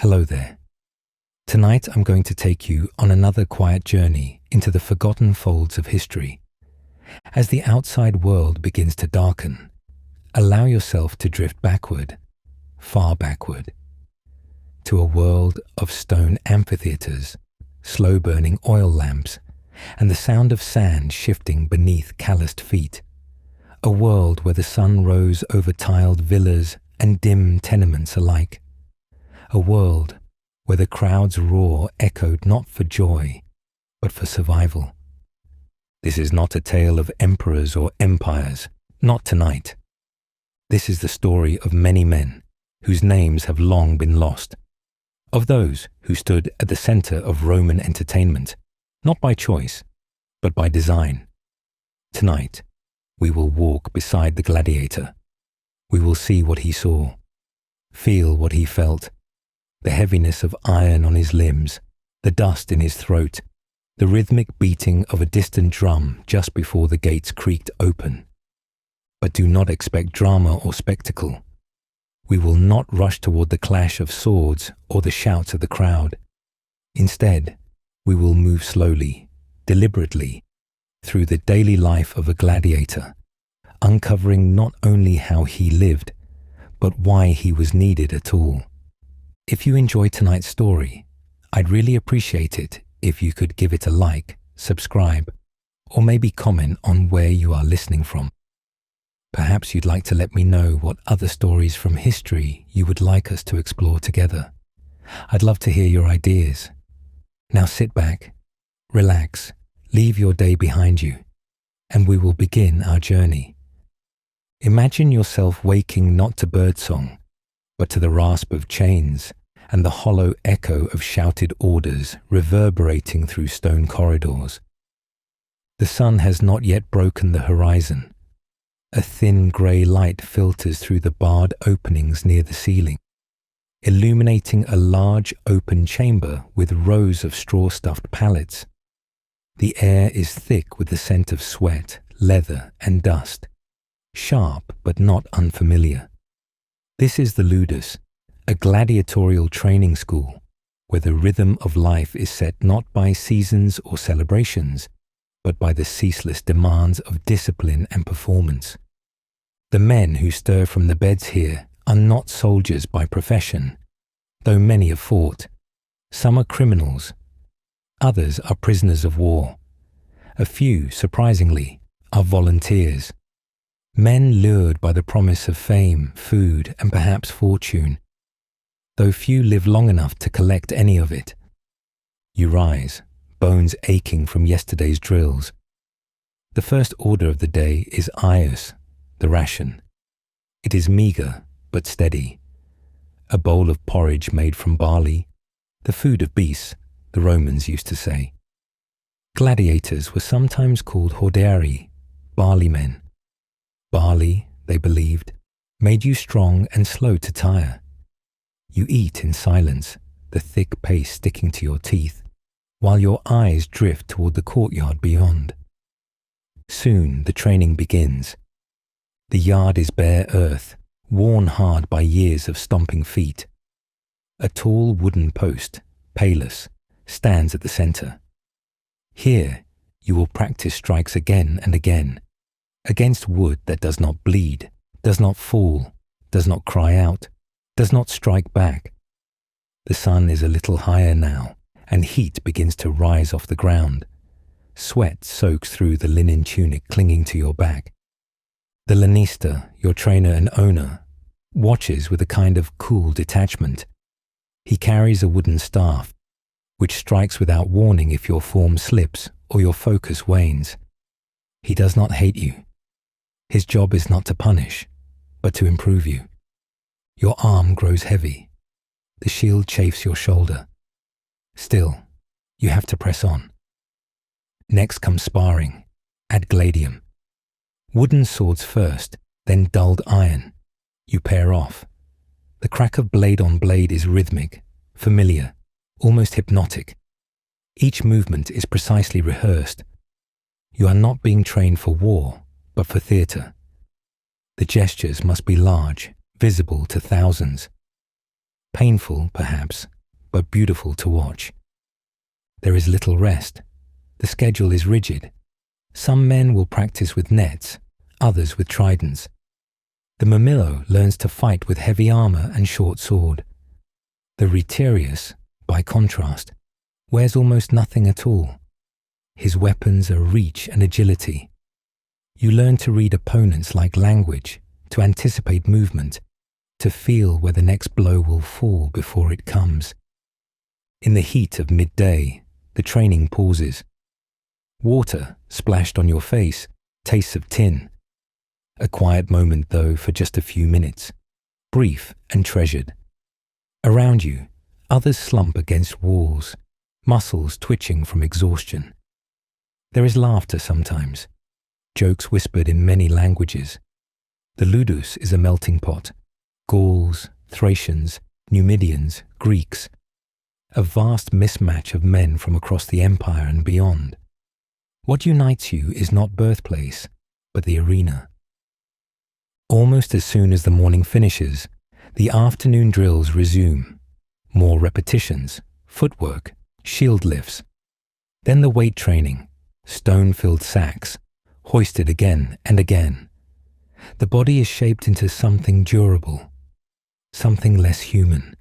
Hello there. Tonight I'm going to take you on another quiet journey into the forgotten folds of history. As the outside world begins to darken, allow yourself to drift backward, far backward, to a world of stone amphitheaters, slow-burning oil lamps, and the sound of sand shifting beneath calloused feet. A world where the sun rose over tiled villas and dim tenements alike. A world where the crowd's roar echoed not for joy, but for survival. This is not a tale of emperors or empires, not tonight. This is the story of many men whose names have long been lost, of those who stood at the center of Roman entertainment, not by choice, but by design. Tonight, we will walk beside the gladiator. We will see what he saw, feel what he felt, the heaviness of iron on his limbs, the dust in his throat, the rhythmic beating of a distant drum just before the gates creaked open. But do not expect drama or spectacle. We will not rush toward the clash of swords or the shouts of the crowd. Instead, we will move slowly, deliberately, through the daily life of a gladiator, uncovering not only how he lived, but why he was needed at all. If you enjoy tonight's story, I'd really appreciate it if you could give it a like, subscribe, or maybe comment on where you are listening from. Perhaps you'd like to let me know what other stories from history you would like us to explore together. I'd love to hear your ideas. Now sit back, relax, leave your day behind you, and we will begin our journey. Imagine yourself waking not to birdsong, but to the rasp of chains and the hollow echo of shouted orders reverberating through stone corridors. The sun has not yet broken the horizon. A thin grey light filters through the barred openings near the ceiling, illuminating a large open chamber with rows of straw-stuffed pallets. The air is thick with the scent of sweat, leather, and dust, sharp but not unfamiliar. This is the ludus, a gladiatorial training school, where the rhythm of life is set not by seasons or celebrations, but by the ceaseless demands of discipline and performance. The men who stir from the beds here are not soldiers by profession, though many have fought. Some are criminals. Others are prisoners of war. A few, surprisingly, are volunteers. Men lured by the promise of fame, food, and perhaps fortune, though few live long enough to collect any of it. You rise, bones aching from yesterday's drills. The first order of the day is ius, the ration. It is meagre but steady. A bowl of porridge made from barley, the food of beasts, the Romans used to say. Gladiators were sometimes called hordearii, barley men. Barley, they believed, made you strong and slow to tire. You eat in silence, the thick paste sticking to your teeth, while your eyes drift toward the courtyard beyond. Soon the training begins. The yard is bare earth, worn hard by years of stomping feet. A tall wooden post, palus, stands at the center. Here, you will practice strikes again and again, against wood that does not bleed, does not fall, does not cry out, does not strike back. The sun is a little higher now, and heat begins to rise off the ground. Sweat soaks through the linen tunic clinging to your back. The lanista, your trainer and owner, watches with a kind of cool detachment. He carries a wooden staff, which strikes without warning if your form slips or your focus wanes. He does not hate you. His job is not to punish, but to improve you. Your arm grows heavy. The shield chafes your shoulder. Still, you have to press on. Next comes sparring, ad gladium. Wooden swords first, then dulled iron. You pair off. The crack of blade on blade is rhythmic, familiar, almost hypnotic. Each movement is precisely rehearsed. You are not being trained for war, but for theatre. The gestures must be large, visible to thousands. painful perhaps, but beautiful to watch. There is little rest. The schedule is rigid. Some men will practice with nets, others with tridents. The Mamilo learns to fight with heavy armor and short sword. The Retiarius, by contrast, wears almost nothing at all. His weapons are reach and agility. You learn to read opponents like language, to anticipate movement, to feel where the next blow will fall before it comes. In the heat of midday, the training pauses. Water splashed on your face, tastes of tin. A quiet moment though for just a few minutes, brief and treasured. Around you, others slump against walls, muscles twitching from exhaustion. There is laughter sometimes, jokes whispered in many languages. The ludus is a melting pot. Gauls, Thracians, Numidians, Greeks. A vast mismatch of men from across the empire and beyond. What unites you is not birthplace, but the arena. Almost as soon as the morning finishes, the afternoon drills resume. More repetitions, footwork, shield lifts. Then the weight training, stone-filled sacks, hoisted again and again. The body is shaped into something durable, something less human,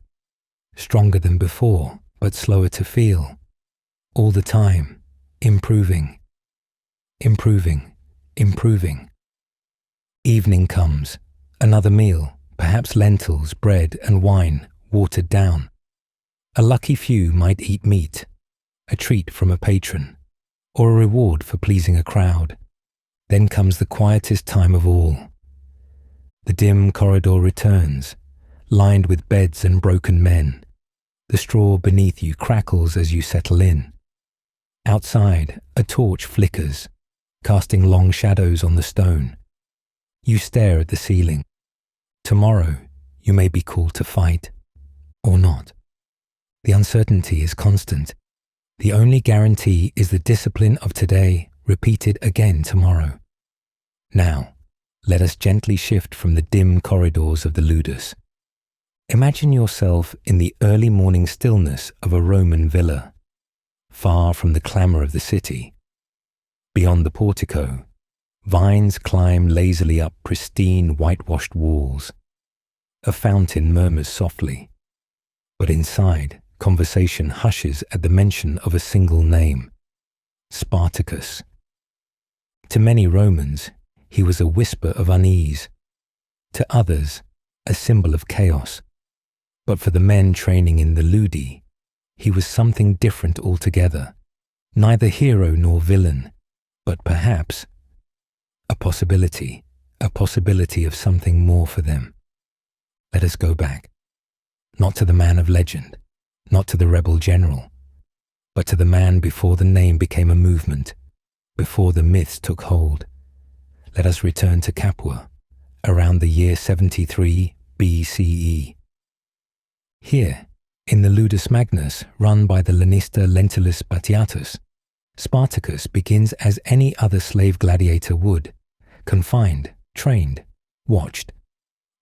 stronger than before, but slower to feel. All the time, improving, improving, improving. Evening comes, another meal, perhaps lentils, bread and wine, watered down. A lucky few might eat meat, a treat from a patron, or a reward for pleasing a crowd. Then comes the quietest time of all. The dim corridor returns, lined with beds and broken men. The straw beneath you crackles as you settle in. Outside, a torch flickers, casting long shadows on the stone. You stare at the ceiling. Tomorrow, you may be called to fight, or not. The uncertainty is constant. The only guarantee is the discipline of today, repeated again tomorrow. Now, let us gently shift from the dim corridors of the ludus. Imagine yourself in the early morning stillness of a Roman villa, far from the clamour of the city. Beyond the portico, vines climb lazily up pristine whitewashed walls. A fountain murmurs softly, but inside, conversation hushes at the mention of a single name, Spartacus. To many Romans, he was a whisper of unease. To others, a symbol of chaos. But for the men training in the ludi, he was something different altogether. Neither hero nor villain, but perhaps a possibility of something more for them. Let us go back, not to the man of legend, not to the rebel general, but to the man before the name became a movement, before the myths took hold. Let us return to Capua, around the year 73 BCE. Here, in the Ludus Magnus run by the Lanista Lentulus Batiatus, Spartacus begins as any other slave gladiator would, confined, trained, watched.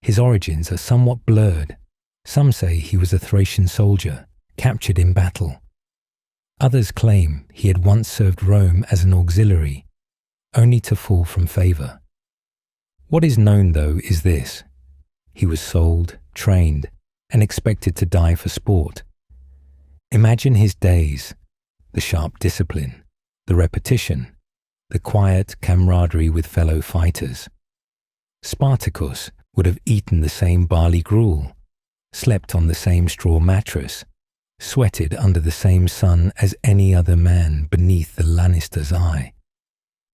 His origins are somewhat blurred. Some say he was a Thracian soldier, captured in battle. Others claim he had once served Rome as an auxiliary, only to fall from favour. What is known, though, is this. He was sold, trained, and expected to die for sport. Imagine his days, the sharp discipline, the repetition, the quiet camaraderie with fellow fighters. Spartacus would have eaten the same barley gruel, slept on the same straw mattress, sweated under the same sun as any other man beneath the Lannister's eye.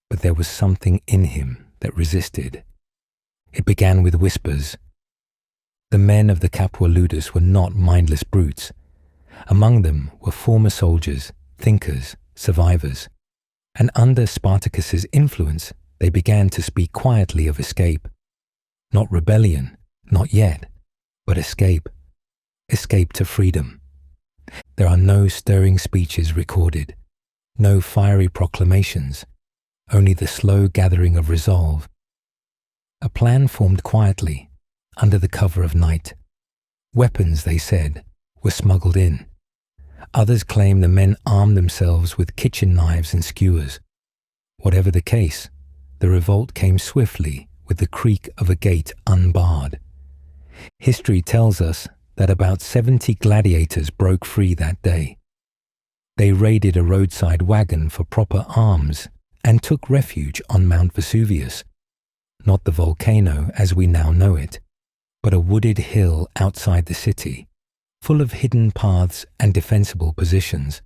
But there was something in him that resisted. It began with whispers. The men of the Capua Ludus were not mindless brutes. Among them were former soldiers, thinkers, survivors. And under Spartacus's influence, they began to speak quietly of escape. Not rebellion, not yet, but escape. Escape to freedom. There are no stirring speeches recorded, no fiery proclamations, only the slow gathering of resolve. A plan formed quietly, under the cover of night. Weapons, they said, were smuggled in. Others claim the men armed themselves with kitchen knives and skewers. Whatever the case, the revolt came swiftly with the creak of a gate unbarred. History tells us that about 70 gladiators broke free that day. They raided a roadside wagon for proper arms and took refuge on Mount Vesuvius, not the volcano as we now know it, but a wooded hill outside the city, full of hidden paths and defensible positions.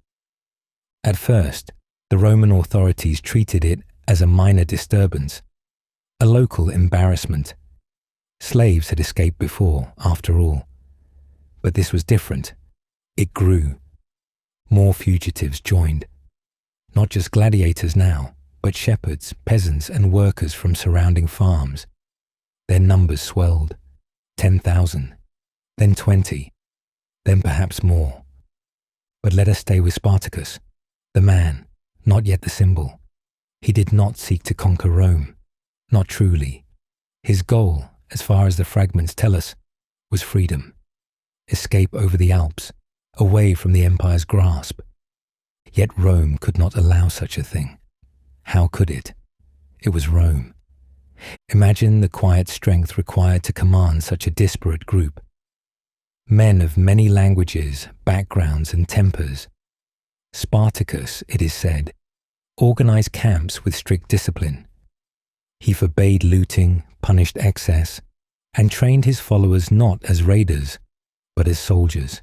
At first, the Roman authorities treated it as a minor disturbance, a local embarrassment. Slaves had escaped before, after all. But this was different. It grew. More fugitives joined. Not just gladiators now, but shepherds, peasants, and workers from surrounding farms. Their numbers swelled. 10,000, then 20, then perhaps more. But let us stay with Spartacus, the man, not yet the symbol. He did not seek to conquer Rome, not truly. His goal, as far as the fragments tell us, was freedom. Escape over the Alps, away from the empire's grasp. Yet Rome could not allow such a thing. How could it? It was Rome. Imagine the quiet strength required to command such a disparate group. Men of many languages, backgrounds, and tempers. Spartacus, it is said, organized camps with strict discipline. He forbade looting, punished excess, and trained his followers not as raiders, but as soldiers.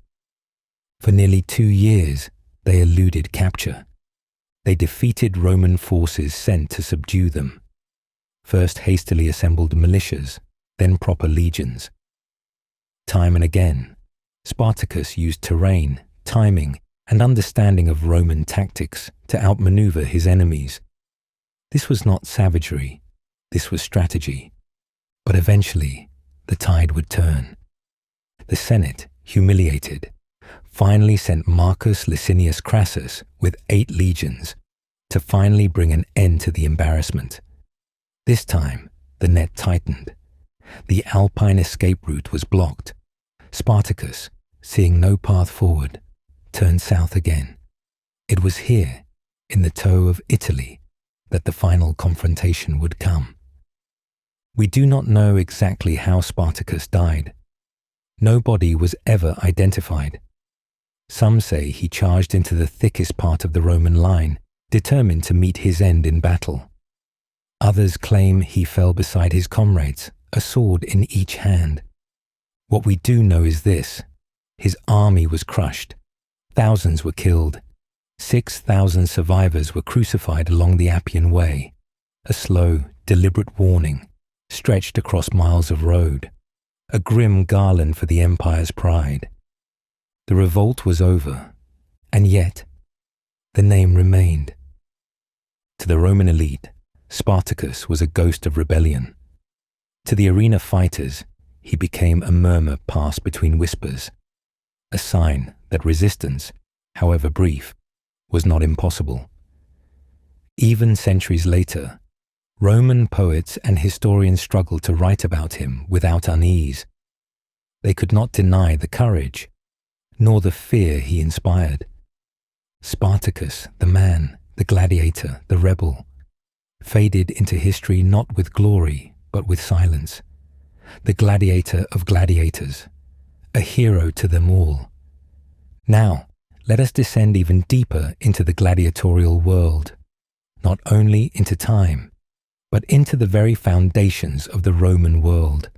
For nearly 2 years, they eluded capture. They defeated Roman forces sent to subdue them. First hastily assembled militias, then proper legions. Time and again, Spartacus used terrain, timing, and understanding of Roman tactics to outmaneuver his enemies. This was not savagery, this was strategy. But eventually, the tide would turn. The Senate, humiliated, finally sent Marcus Licinius Crassus with 8 legions to finally bring an end to the embarrassment. This time, the net tightened. The Alpine escape route was blocked. Spartacus, seeing no path forward, turned south again. It was here, in the toe of Italy, that the final confrontation would come. We do not know exactly how Spartacus died. No body was ever identified. Some say he charged into the thickest part of the Roman line, determined to meet his end in battle. Others claim he fell beside his comrades, a sword in each hand. What we do know is this: his army was crushed. Thousands were killed. 6,000 survivors were crucified along the Appian Way, a slow, deliberate warning, stretched across miles of road, a grim garland for the empire's pride. The revolt was over, and yet the name remained. To the Roman elite, Spartacus was a ghost of rebellion. To the arena fighters, he became a murmur passed between whispers, a sign that resistance, however brief, was not impossible. Even centuries later, Roman poets and historians struggled to write about him without unease. They could not deny the courage, nor the fear he inspired. Spartacus, the man, the gladiator, the rebel, faded into history not with glory, but with silence. The gladiator of gladiators, a hero to them all. Now, let us descend even deeper into the gladiatorial world, not only into time, but into the very foundations of the Roman world.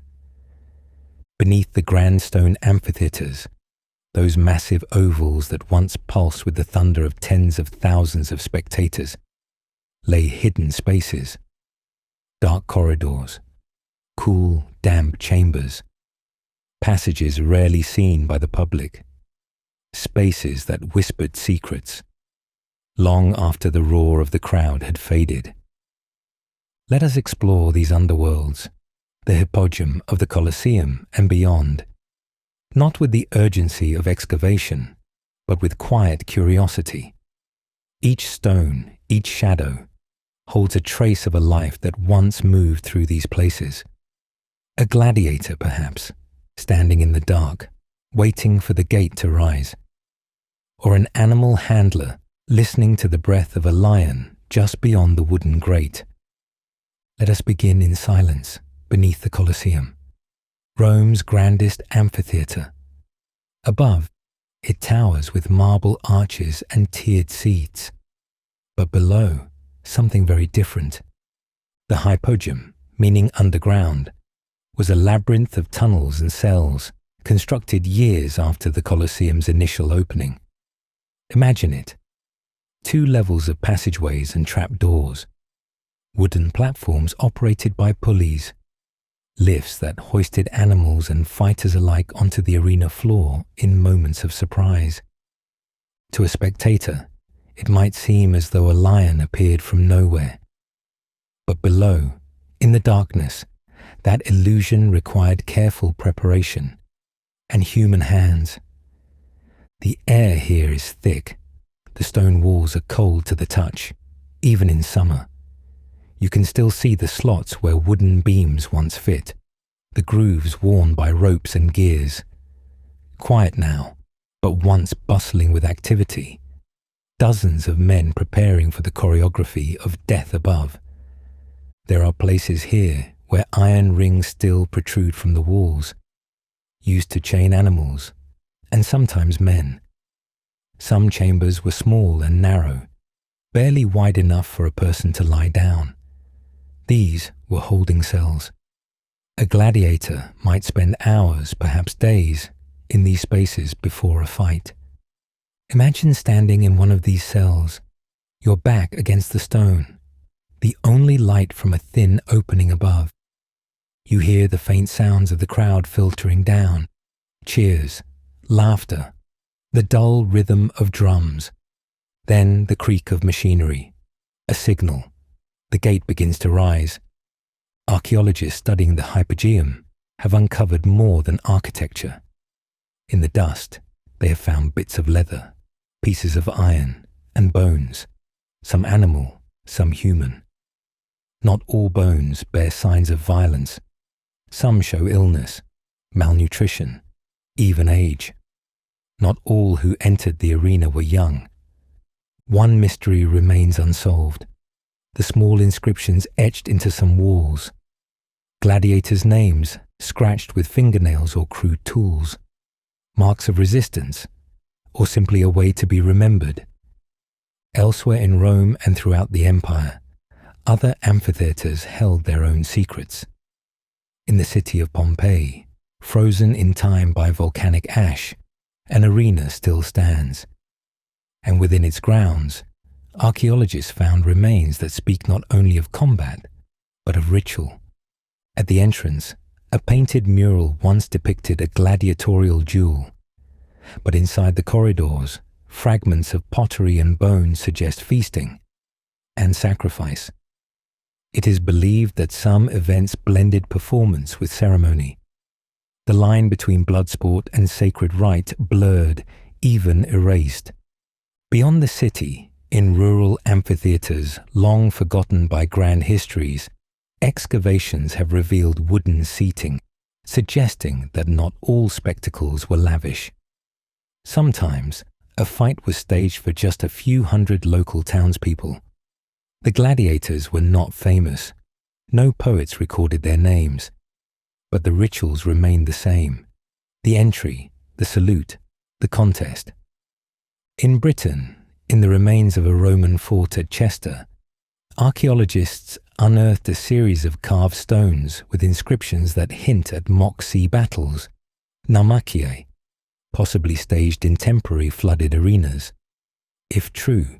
Beneath the grand stone amphitheatres, those massive ovals that once pulsed with the thunder of tens of thousands of spectators, lay hidden spaces, dark corridors, cool, damp chambers, passages rarely seen by the public, spaces that whispered secrets, long after the roar of the crowd had faded. Let us explore these underworlds, the hippodrome of the Colosseum and beyond, not with the urgency of excavation, but with quiet curiosity. Each stone, each shadow, holds a trace of a life that once moved through these places. A gladiator, perhaps, standing in the dark, waiting for the gate to rise, or an animal handler listening to the breath of a lion just beyond the wooden grate. Let us begin in silence beneath the Colosseum, Rome's grandest amphitheatre. Above, it towers with marble arches and tiered seats. But below, something very different. The hypogeum, meaning underground, was a labyrinth of tunnels and cells constructed years after the Colosseum's initial opening. Imagine it. 2 levels of passageways and trapdoors, wooden platforms operated by pulleys, lifts that hoisted animals and fighters alike onto the arena floor in moments of surprise. To a spectator, it might seem as though a lion appeared from nowhere. But below, in the darkness, that illusion required careful preparation and human hands. The air here is thick. The stone walls are cold to the touch, even in summer. You can still see the slots where wooden beams once fit, the grooves worn by ropes and gears. Quiet now, but once bustling with activity. Dozens of men preparing for the choreography of death above. There are places here where iron rings still protrude from the walls, used to chain animals, and sometimes men. Some chambers were small and narrow, barely wide enough for a person to lie down. These were holding cells. A gladiator might spend hours, perhaps days, in these spaces before a fight. Imagine standing in one of these cells, your back against the stone, the only light from a thin opening above. You hear the faint sounds of the crowd filtering down, cheers, laughter, the dull rhythm of drums, then the creak of machinery, a signal. The gate begins to rise. Archaeologists studying the hypogeum have uncovered more than architecture. In the dust, they have found bits of leather, pieces of iron, and bones, some animal, some human. Not all bones bear signs of violence. Some show illness, malnutrition, even age. Not all who entered the arena were young. One mystery remains unsolved. The small inscriptions etched into some walls. Gladiators' names scratched with fingernails or crude tools. Marks of resistance, or simply a way to be remembered. Elsewhere in Rome and throughout the empire, other amphitheatres held their own secrets. In the city of Pompeii, frozen in time by volcanic ash, an arena still stands. And within its grounds, archaeologists found remains that speak not only of combat, but of ritual. At the entrance, a painted mural once depicted a gladiatorial duel. But inside the corridors, fragments of pottery and bone suggest feasting and sacrifice. It is believed that some events blended performance with ceremony. The line between blood sport and sacred rite blurred, even erased. Beyond the city, in rural amphitheatres long forgotten by grand histories, excavations have revealed wooden seating, suggesting that not all spectacles were lavish. Sometimes, a fight was staged for just a few hundred local townspeople. The gladiators were not famous. No poets recorded their names. But the rituals remained the same. The entry, the salute, the contest. In Britain, in the remains of a Roman fort at Chester, archaeologists unearthed a series of carved stones with inscriptions that hint at mock sea battles, naumachia, possibly staged in temporary flooded arenas. If true,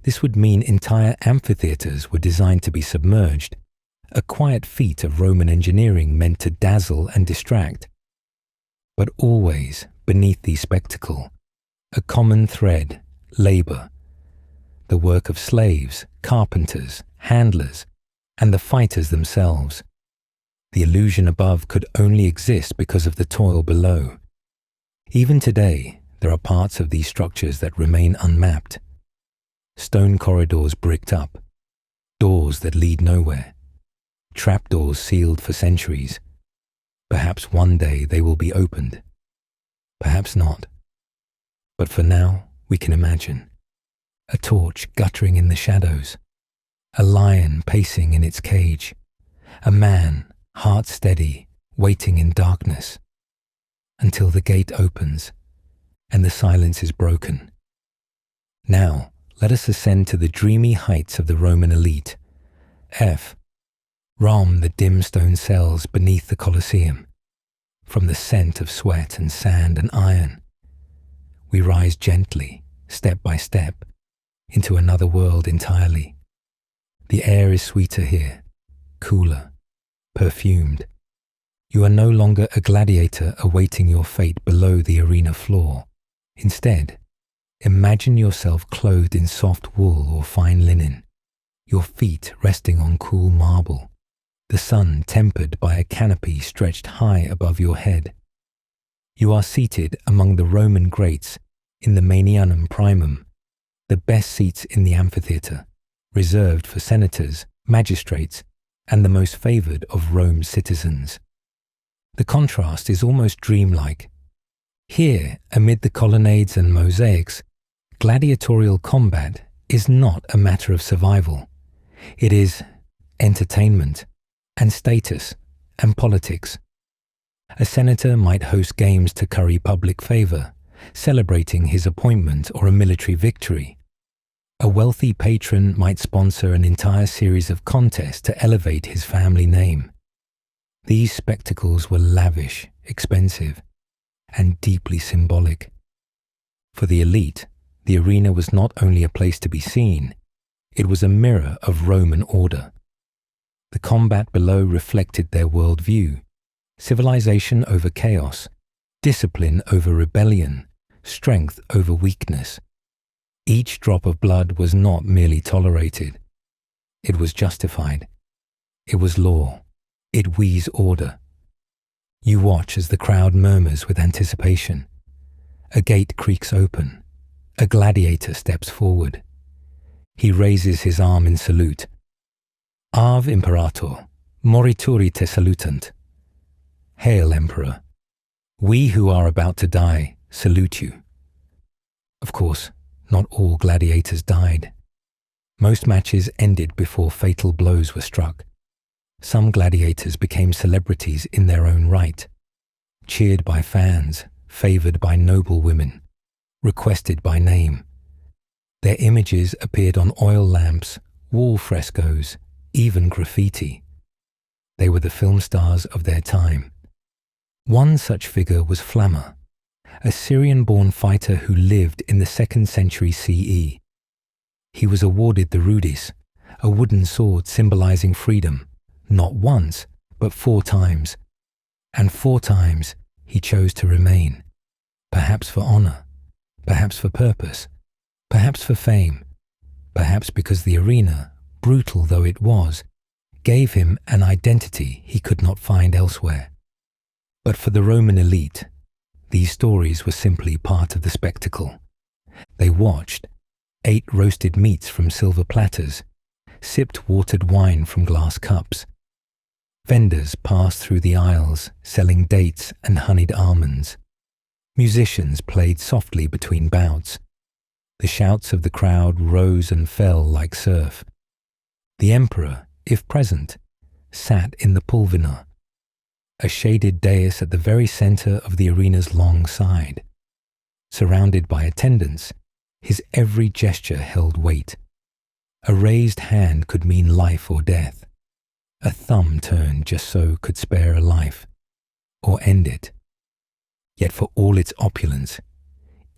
this would mean entire amphitheatres were designed to be submerged, a quiet feat of Roman engineering meant to dazzle and distract. But always, beneath the spectacle, a common thread, labour, the work of slaves, carpenters, handlers, and the fighters themselves. The illusion above could only exist because of the toil below. Even today, there are parts of these structures that remain unmapped. Stone corridors bricked up, doors that lead nowhere, trapdoors sealed for centuries. Perhaps one day they will be opened. Perhaps not. But for now, we can imagine. A torch guttering in the shadows, a lion pacing in its cage, a man, heart steady, waiting in darkness, until the gate opens and the silence is broken. Now, let us ascend to the dreamy heights of the Roman elite. Roam the dim stone cells beneath the Colosseum. From the scent of sweat and sand and iron, we rise gently, step by step, into another world entirely. The air is sweeter here, cooler, perfumed. You are no longer a gladiator awaiting your fate below the arena floor. Instead, imagine yourself clothed in soft wool or fine linen, your feet resting on cool marble, the sun tempered by a canopy stretched high above your head. You are seated among the Roman greats in the Manianum Primum, the best seats in the amphitheatre, reserved for senators, magistrates, and the most favoured of Rome's citizens. The contrast is almost dreamlike. Here, amid the colonnades and mosaics, gladiatorial combat is not a matter of survival. It is entertainment and status and politics. A senator might host games to curry public favour, celebrating his appointment or a military victory. A wealthy patron might sponsor an entire series of contests to elevate his family name. These spectacles were lavish, expensive, and deeply symbolic. For the elite, the arena was not only a place to be seen, it was a mirror of Roman order. The combat below reflected their worldview: civilization over chaos, discipline over rebellion, strength over weakness. Each drop of blood was not merely tolerated. It was justified. It was law. It wheezed order. You watch as the crowd murmurs with anticipation. A gate creaks open. A gladiator steps forward. He raises his arm in salute. Ave Imperator, morituri te salutant. Hail, Emperor. We who are about to die salute you. Of course, not all gladiators died. Most matches ended before fatal blows were struck. Some gladiators became celebrities in their own right, cheered by fans, favoured by noble women, requested by name. Their images appeared on oil lamps, wall frescoes, even graffiti. They were the film stars of their time. One such figure was Flamma, a Syrian-born fighter who lived in the 2nd century CE. He was awarded the rudis, a wooden sword symbolizing freedom, not once, but 4 times. And 4 times he chose to remain, perhaps for honor, perhaps for purpose, perhaps for fame, perhaps because the arena, brutal though it was, gave him an identity he could not find elsewhere. But for the Roman elite, these stories were simply part of the spectacle. They watched, ate roasted meats from silver platters, sipped watered wine from glass cups. Vendors passed through the aisles, selling dates and honeyed almonds. Musicians played softly between bouts. The shouts of the crowd rose and fell like surf. The emperor, if present, sat in the pulvinar, a shaded dais at the very center of the arena's long side. Surrounded by attendants, his every gesture held weight. A raised hand could mean life or death. A thumb turned just so could spare a life, or end it. Yet for all its opulence,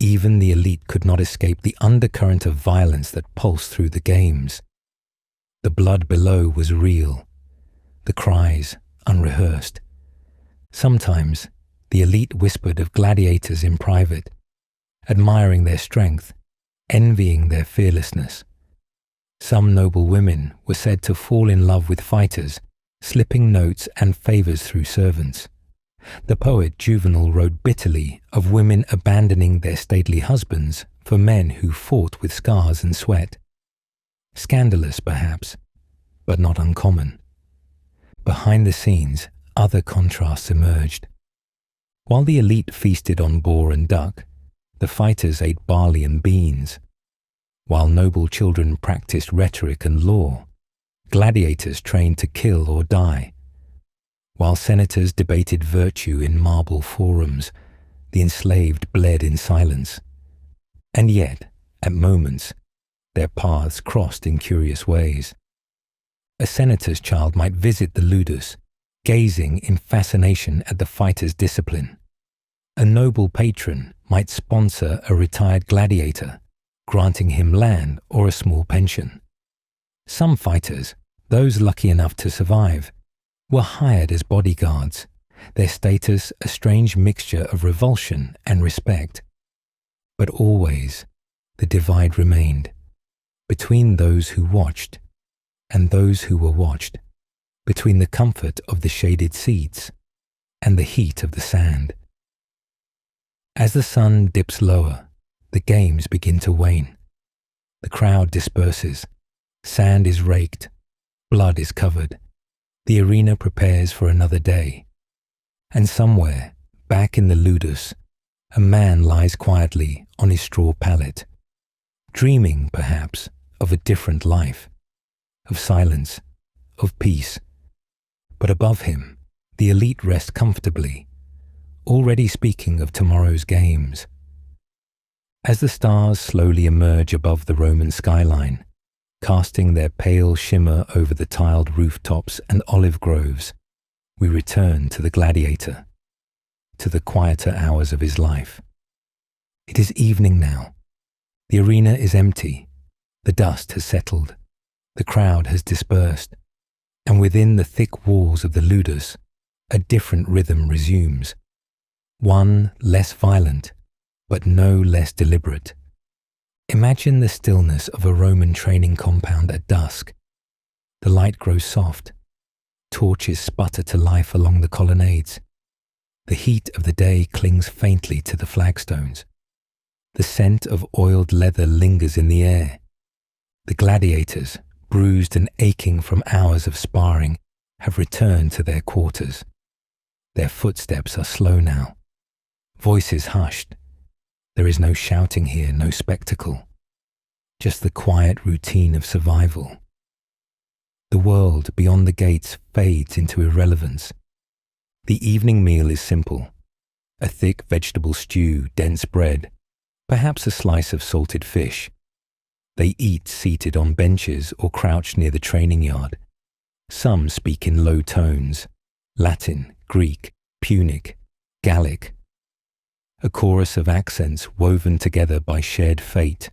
even the elite could not escape the undercurrent of violence that pulsed through the games. The blood below was real, the cries unrehearsed. Sometimes the elite whispered of gladiators in private, admiring their strength, envying their fearlessness. Some noble women were said to fall in love with fighters, slipping notes and favours through servants. The poet Juvenal wrote bitterly of women abandoning their stately husbands for men who fought with scars and sweat. Scandalous, perhaps, but not uncommon. Behind the scenes, other contrasts emerged. While the elite feasted on boar and duck, the fighters ate barley and beans. While noble children practiced rhetoric and law, gladiators trained to kill or die. While senators debated virtue in marble forums, the enslaved bled in silence. And yet, at moments, their paths crossed in curious ways. A senator's child might visit the ludus, gazing in fascination at the fighter's discipline. A noble patron might sponsor a retired gladiator, granting him land or a small pension. Some fighters, those lucky enough to survive, were hired as bodyguards, their status a strange mixture of revulsion and respect. But always, the divide remained, between those who watched and those who were watched, between the comfort of the shaded seats and the heat of the sand. As the sun dips lower, the games begin to wane. The crowd disperses, sand is raked, blood is covered. The arena prepares for another day. And somewhere, back in the ludus, a man lies quietly on his straw pallet, dreaming, perhaps, of a different life, of silence, of peace. But above him, the elite rest comfortably, already speaking of tomorrow's games. As the stars slowly emerge above the Roman skyline, casting their pale shimmer over the tiled rooftops and olive groves, we return to the gladiator, to the quieter hours of his life. It is evening now. The arena is empty. The dust has settled. The crowd has dispersed. And within the thick walls of the ludus, a different rhythm resumes. One less violent, but no less deliberate. Imagine the stillness of a Roman training compound at dusk. The light grows soft. Torches sputter to life along the colonnades. The heat of the day clings faintly to the flagstones. The scent of oiled leather lingers in the air. The gladiators, bruised and aching from hours of sparring, have returned to their quarters. Their footsteps are slow now. Voices hushed. There is no shouting here, no spectacle. Just the quiet routine of survival. The world beyond the gates fades into irrelevance. The evening meal is simple. A thick vegetable stew, dense bread, perhaps a slice of salted fish. They eat seated on benches or crouched near the training yard. Some speak in low tones, Latin, Greek, Punic, Gallic. A chorus of accents woven together by shared fate.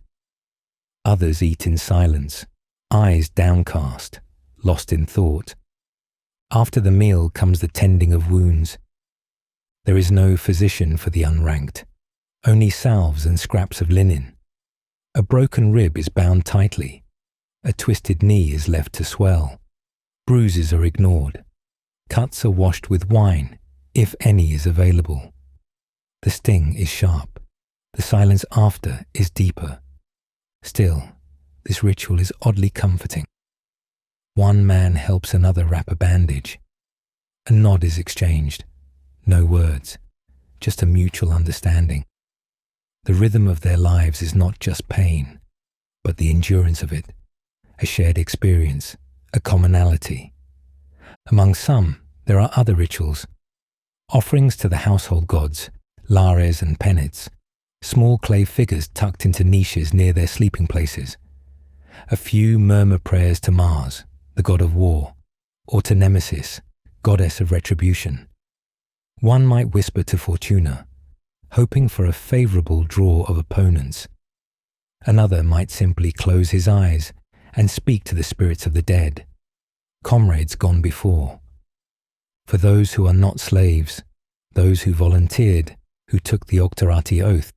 Others eat in silence, eyes downcast, lost in thought. After the meal comes the tending of wounds. There is no physician for the unranked, only salves and scraps of linen. A broken rib is bound tightly. A twisted knee is left to swell. Bruises are ignored. Cuts are washed with wine, if any is available. The sting is sharp. The silence after is deeper. Still, this ritual is oddly comforting. One man helps another wrap a bandage. A nod is exchanged. No words, just a mutual understanding. The rhythm of their lives is not just pain, but the endurance of it, a shared experience, a commonality. Among some, there are other rituals. Offerings to the household gods, lares and penates, small clay figures tucked into niches near their sleeping places. A few murmur prayers to Mars, the god of war, or to Nemesis, goddess of retribution. One might whisper to Fortuna, hoping for a favorable draw of opponents. Another might simply close his eyes and speak to the spirits of the dead, comrades gone before. For those who are not slaves, those who volunteered, who took the Octorati oath,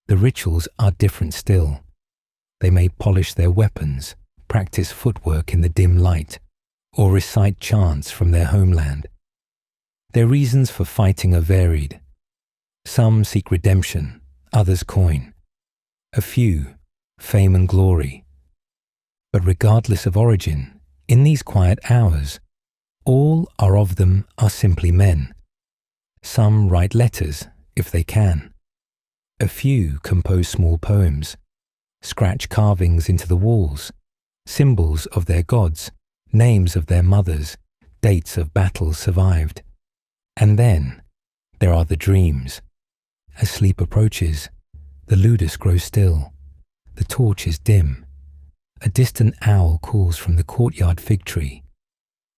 the rituals are different still. They may polish their weapons, practice footwork in the dim light, or recite chants from their homeland. Their reasons for fighting are varied. Some seek redemption, others coin. A few, fame and glory. But regardless of origin, in these quiet hours, all are of them are simply men. Some write letters, if they can. A few compose small poems, scratch carvings into the walls, symbols of their gods, names of their mothers, dates of battles survived. And then there are the dreams. As sleep approaches, the ludus grows still, the torch is dim. A distant owl calls from the courtyard fig tree.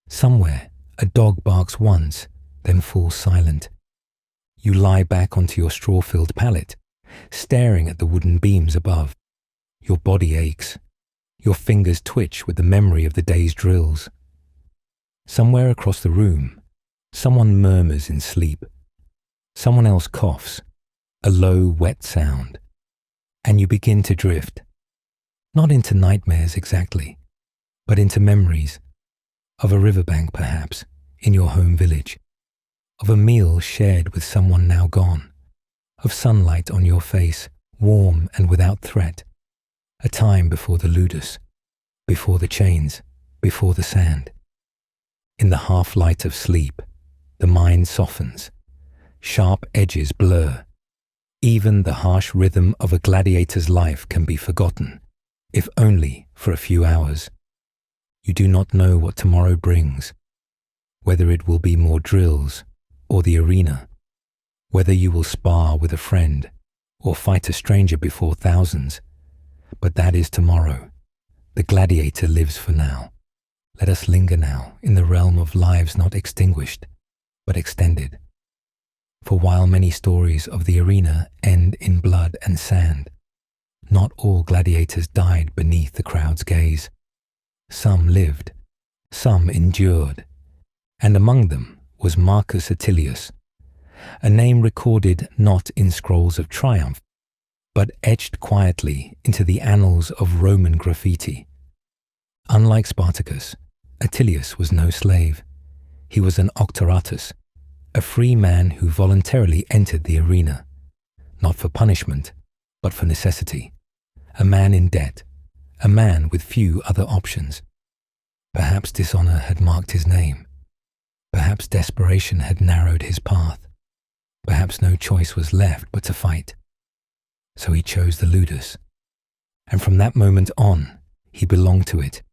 Somewhere a dog barks once, then falls silent. You lie back onto your straw-filled pallet, staring at the wooden beams above. Your body aches. Your fingers twitch with the memory of the day's drills. Somewhere across the room, someone murmurs in sleep. Someone else coughs, a low, wet sound. And you begin to drift. Not into nightmares exactly, but into memories. Of a riverbank perhaps, in your home village. Of a meal shared with someone now gone. Of sunlight on your face, warm and without threat. A time before the ludus, before the chains, before the sand. In the half-light of sleep, the mind softens. Sharp edges blur. Even the harsh rhythm of a gladiator's life can be forgotten, if only for a few hours. You do not know what tomorrow brings, whether it will be more drills or the arena, whether you will spar with a friend or fight a stranger before thousands. But that is tomorrow. The gladiator lives for now. Let us linger now in the realm of lives not extinguished, but extended. For while many stories of the arena end in blood and sand, not all gladiators died beneath the crowd's gaze. Some lived, some endured, and among them was Marcus Attilius, a name recorded not in scrolls of triumph, but etched quietly into the annals of Roman graffiti. Unlike Spartacus, Attilius was no slave. He was an octoratus, a free man who voluntarily entered the arena, not for punishment, but for necessity. A man in debt, a man with few other options. Perhaps dishonor had marked his name. Perhaps desperation had narrowed his path. Perhaps no choice was left but to fight. So he chose the ludus, and from that moment on, he belonged to it.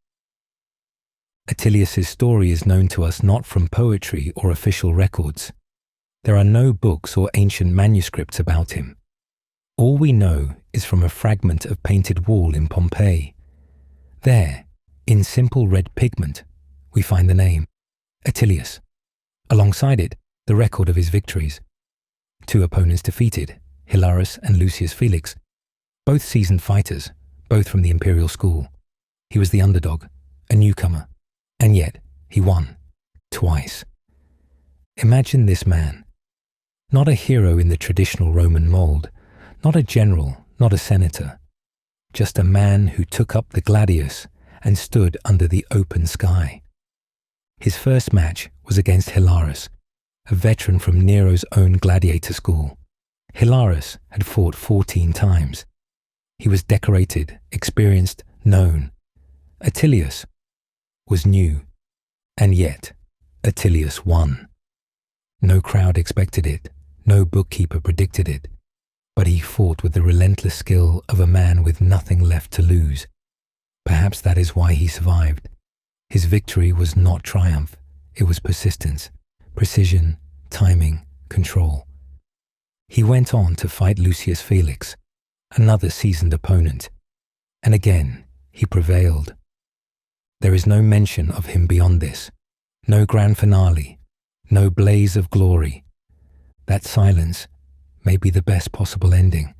Attilius's story is known to us not from poetry or official records. There are no books or ancient manuscripts about him. All we know is from a fragment of painted wall in Pompeii. There, in simple red pigment, we find the name, Attilius. Alongside it, the record of his victories. 2 opponents defeated, Hilarus and Lucius Felix, both seasoned fighters, both from the imperial school. He was the underdog, a newcomer, and yet he won, twice. Imagine this man, not a hero in the traditional Roman mold, not a general, not a senator, just a man who took up the gladius and stood under the open sky. His first match was against Hilarus, a veteran from Nero's own gladiator school. Hilarus had fought 14 times. He was decorated, experienced, known. Attilius was new, and yet Attilius won. No crowd expected it, no bookkeeper predicted it, but he fought with the relentless skill of a man with nothing left to lose. Perhaps that is why he survived. His victory was not triumph, it was persistence, precision, timing, control. He went on to fight Lucius Felix, another seasoned opponent, and again he prevailed. There is no mention of him beyond this, no grand finale, no blaze of glory. That silence may be the best possible ending,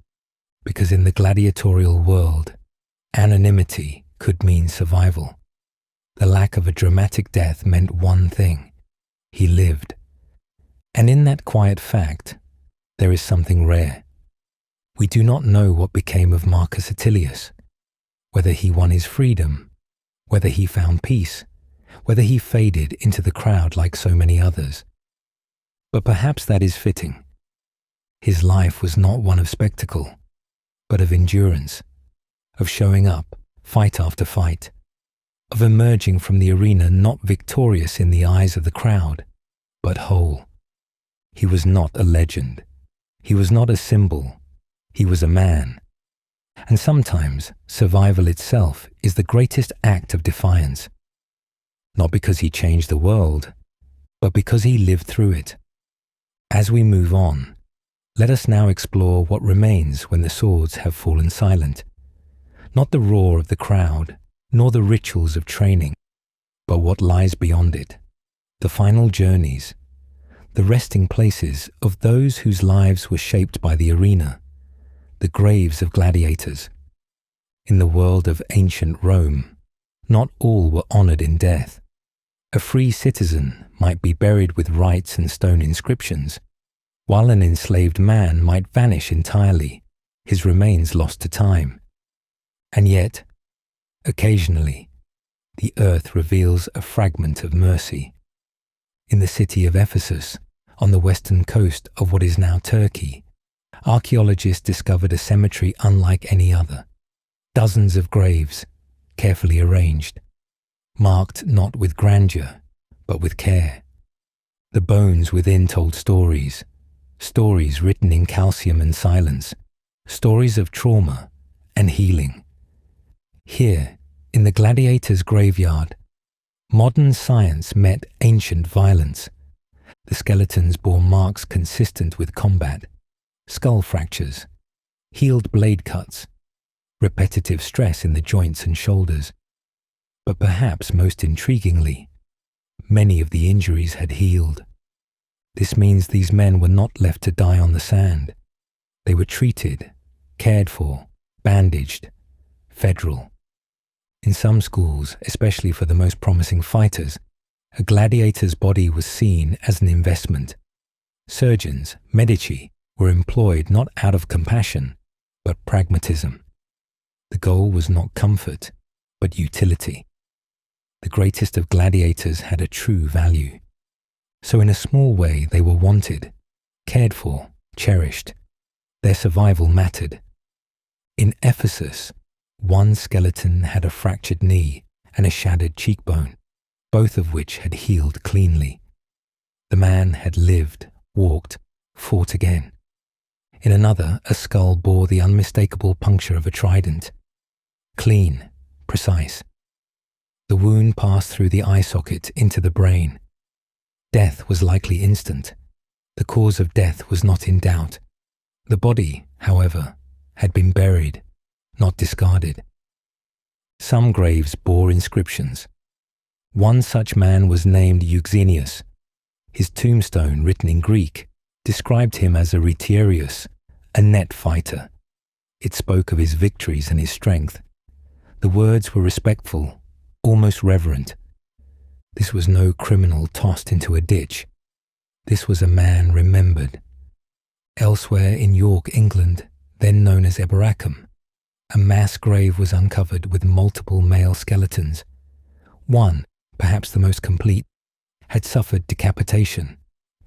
because in the gladiatorial world, anonymity could mean survival. The lack of a dramatic death meant one thing: he lived. And in that quiet fact, there is something rare. We do not know what became of Marcus Attilius, whether he won his freedom, whether he found peace, whether he faded into the crowd like so many others. But perhaps that is fitting. His life was not one of spectacle, but of endurance, of showing up, fight after fight, of emerging from the arena not victorious in the eyes of the crowd, but whole. He was not a legend. He was not a symbol. He was a man. And sometimes survival itself is the greatest act of defiance. Not because he changed the world, but because he lived through it. As we move on, let us now explore what remains when the swords have fallen silent. Not the roar of the crowd, nor the rituals of training, but what lies beyond it. The final journeys, the resting places of those whose lives were shaped by the arena, the graves of gladiators. In the world of ancient Rome, not all were honored in death. A free citizen might be buried with rites and stone inscriptions, while an enslaved man might vanish entirely, his remains lost to time. And yet, occasionally, the earth reveals a fragment of mercy. In the city of Ephesus, on the western coast of what is now Turkey, archaeologists discovered a cemetery unlike any other. Dozens of graves, carefully arranged, marked not with grandeur, but with care. The bones within told stories, stories written in calcium and silence, stories of trauma and healing. Here, in the gladiators' graveyard, modern science met ancient violence. The skeletons bore marks consistent with combat, skull fractures, healed blade cuts, repetitive stress in the joints and shoulders. But perhaps most intriguingly, many of the injuries had healed. This means these men were not left to die on the sand. They were treated, cared for, bandaged, federal. In some schools, especially for the most promising fighters, a gladiator's body was seen as an investment. Surgeons, medici, were employed not out of compassion, but pragmatism. The goal was not comfort, but utility. The greatest of gladiators had a true value. So in a small way they were wanted, cared for, cherished. Their survival mattered. In Ephesus, one skeleton had a fractured knee and a shattered cheekbone, both of which had healed cleanly. The man had lived, walked, fought again. In another, a skull bore the unmistakable puncture of a trident. Clean, precise. The wound passed through the eye socket into the brain. Death was likely instant. The cause of death was not in doubt. The body, however, had been buried, not discarded. Some graves bore inscriptions. One such man was named Euxenius. His tombstone, written in Greek, described him as a retiarius, a net fighter. It spoke of his victories and his strength. The words were respectful, almost reverent. This was no criminal tossed into a ditch. This was a man remembered. Elsewhere in York, England, then known as Eboracum, a mass grave was uncovered with multiple male skeletons. One, perhaps the most complete, had suffered decapitation,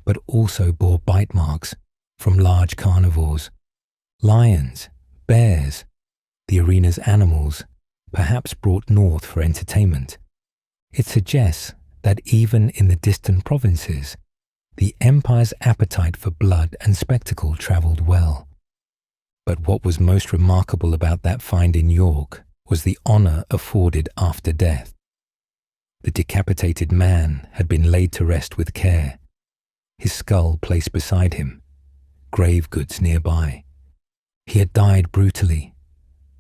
but also bore bite marks from large carnivores. Lions, bears, the arena's animals, perhaps brought north for entertainment. It suggests that even in the distant provinces, the empire's appetite for blood and spectacle travelled well. But what was most remarkable about that find in York was the honour afforded after death. The decapitated man had been laid to rest with care, his skull placed beside him, grave goods nearby. He had died brutally,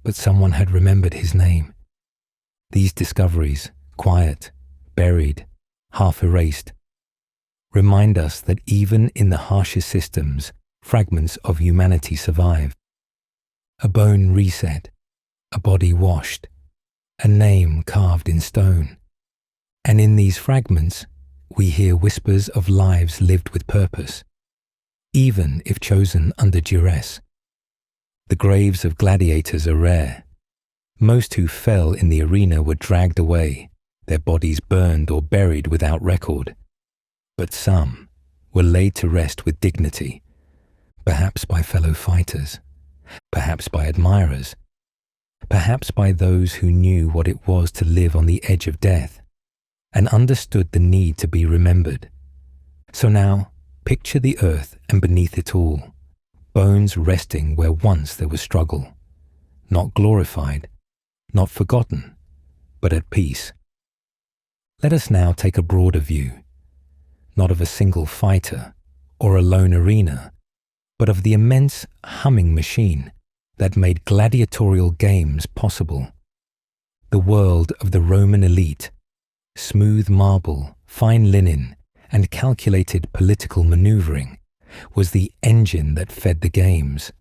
but someone had remembered his name. These discoveries, quiet, buried, half erased, remind us that even in the harshest systems, fragments of humanity survive. A bone reset, a body washed, a name carved in stone. And in these fragments, we hear whispers of lives lived with purpose, even if chosen under duress. The graves of gladiators are rare. Most who fell in the arena were dragged away, their bodies burned or buried without record. But some were laid to rest with dignity, perhaps by fellow fighters, perhaps by admirers, perhaps by those who knew what it was to live on the edge of death and understood the need to be remembered. So now, Picture the earth and beneath it all, bones resting where once there was struggle, not glorified, not forgotten, but at peace. Let us now take a broader view, not of a single fighter or a lone arena, but of the immense humming machine that made gladiatorial games possible. The world of the Roman elite, smooth marble, fine linen, and calculated political maneuvering, was the engine that fed the games.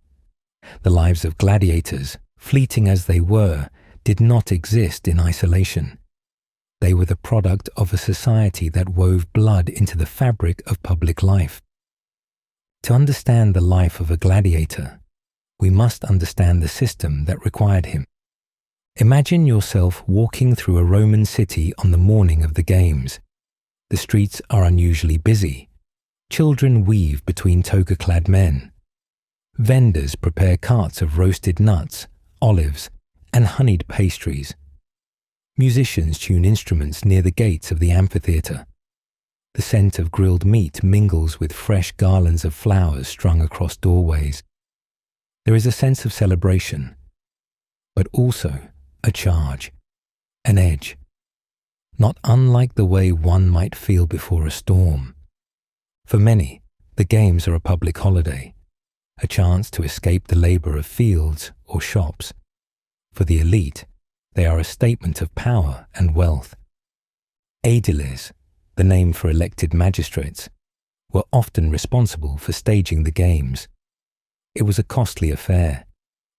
The lives of gladiators, fleeting as they were, did not exist in isolation. They were the product of a society that wove blood into the fabric of public life. To understand the life of a gladiator, we must understand the system that required him. Imagine yourself walking through a Roman city on the morning of the games. The streets are unusually busy. Children weave between toga-clad men. Vendors prepare carts of roasted nuts, olives, and honeyed pastries. Musicians tune instruments near the gates of the amphitheatre. The scent of grilled meat mingles with fresh garlands of flowers strung across doorways. There is a sense of celebration, but also a charge, an edge, not unlike the way one might feel before a storm. For many, the games are a public holiday, a chance to escape the labour of fields or shops. For the elite, they are a statement of power and wealth. Aediles, the name for elected magistrates, were often responsible for staging the games. It was a costly affair,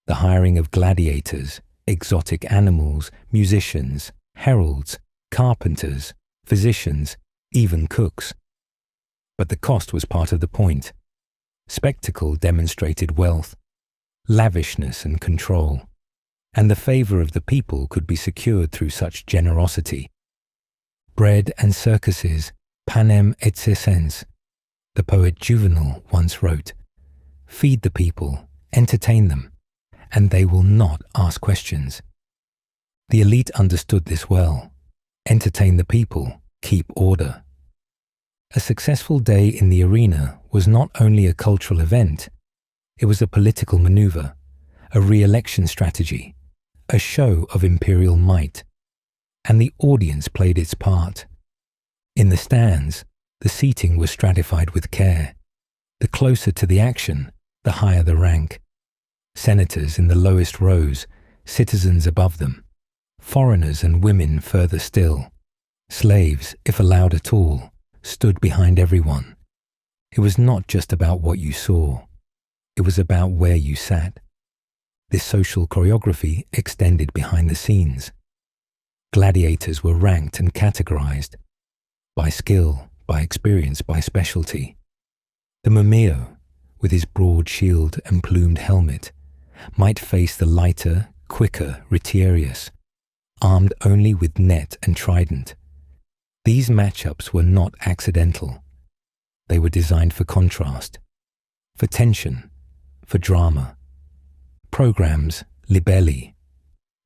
the hiring of gladiators, exotic animals, musicians, heralds, carpenters, physicians, even cooks. But the cost was part of the point. Spectacle demonstrated wealth, lavishness and control, and the favour of the people could be secured through such generosity. Bread and circuses, panem et circenses, the poet Juvenal once wrote. Feed the people, entertain them, and they will not ask questions. The elite understood this well. Entertain the people, keep order. A successful day in the arena was not only a cultural event, it was a political maneuver, a re-election strategy, a show of imperial might, and the audience played its part. In the stands, the seating was stratified with care. The closer to the action, the higher the rank. Senators in the lowest rows, citizens above them, foreigners and women further still. Slaves, if allowed at all, stood behind everyone. It was not just about what you saw. It was about where you sat. This social choreography extended behind the scenes. Gladiators were ranked and categorized by skill, by experience, by specialty. The mumio, with his broad shield and plumed helmet, might face the lighter, quicker retiarius, armed only with net and trident. These matchups were not accidental. They were designed for contrast, for tension, for drama. Programs, libelli,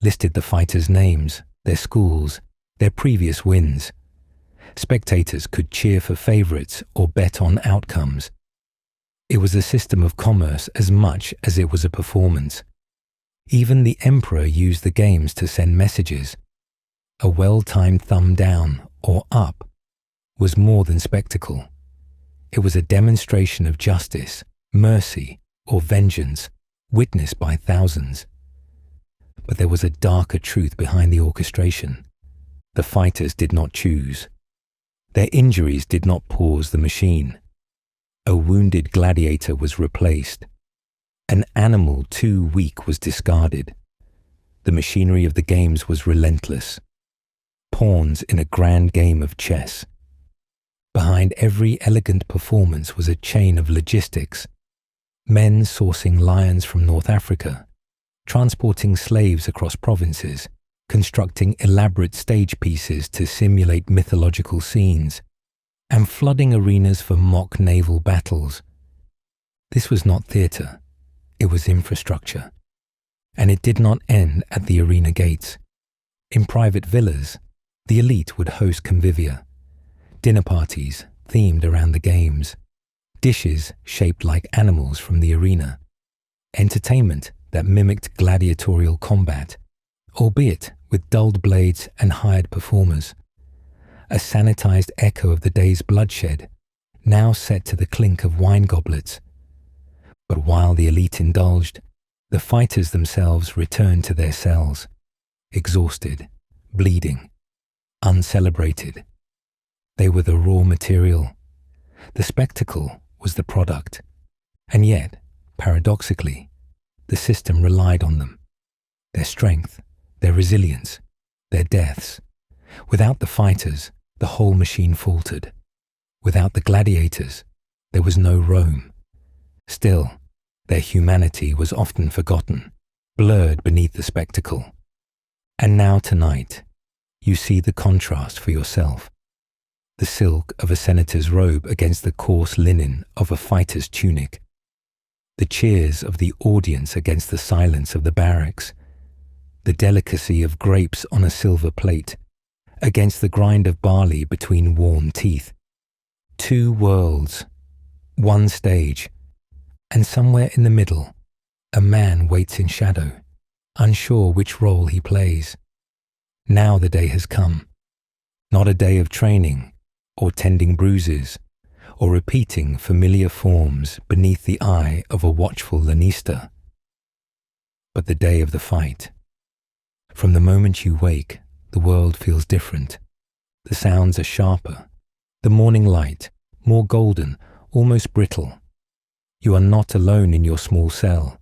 listed the fighters' names, their schools, their previous wins. Spectators could cheer for favourites or bet on outcomes. It was a system of commerce as much as it was a performance. Even the emperor used the games to send messages. A well-timed thumb down or up was more than spectacle. It was a demonstration of justice, mercy, or vengeance, witnessed by thousands. But there was a darker truth behind the orchestration. The fighters did not choose. Their injuries did not pause the machine. A wounded gladiator was replaced. An animal too weak was discarded. The machinery of the games was relentless. Pawns in a grand game of chess. Behind every elegant performance was a chain of logistics. Men sourcing lions from North Africa, transporting slaves across provinces, constructing elaborate stage pieces to simulate mythological scenes, and flooding arenas for mock naval battles. This was not theatre, it was infrastructure. And it did not end at the arena gates. In private villas, the elite would host convivia, dinner parties themed around the games. dishes shaped like animals from the arena, entertainment that mimicked gladiatorial combat, albeit with dulled blades and hired performers, a sanitized echo of the day's bloodshed, now set to the clink of wine goblets. But while the elite indulged, the fighters themselves returned to their cells, exhausted, bleeding, uncelebrated. They were the raw material. The spectacle was the product. And yet, paradoxically, the system relied on them. Their strength, their resilience, their deaths. Without the fighters, the whole machine faltered. Without the gladiators, there was no Rome. Still, their humanity was often forgotten, blurred beneath the spectacle. And now tonight, you see the contrast for yourself. The silk of a senator's robe against the coarse linen of a fighter's tunic. The cheers of the audience against the silence of the barracks. The delicacy of grapes on a silver plate against the grind of barley between worn teeth. Two worlds, one stage, and somewhere in the middle, a man waits in shadow, unsure which role he plays. Now the day has come, not a day of training, or tending bruises, or repeating familiar forms beneath the eye of a watchful lanista, but the day of the fight. From the moment you wake, the world feels different. The sounds are sharper, the morning light, more golden, almost brittle. You are not alone in your small cell,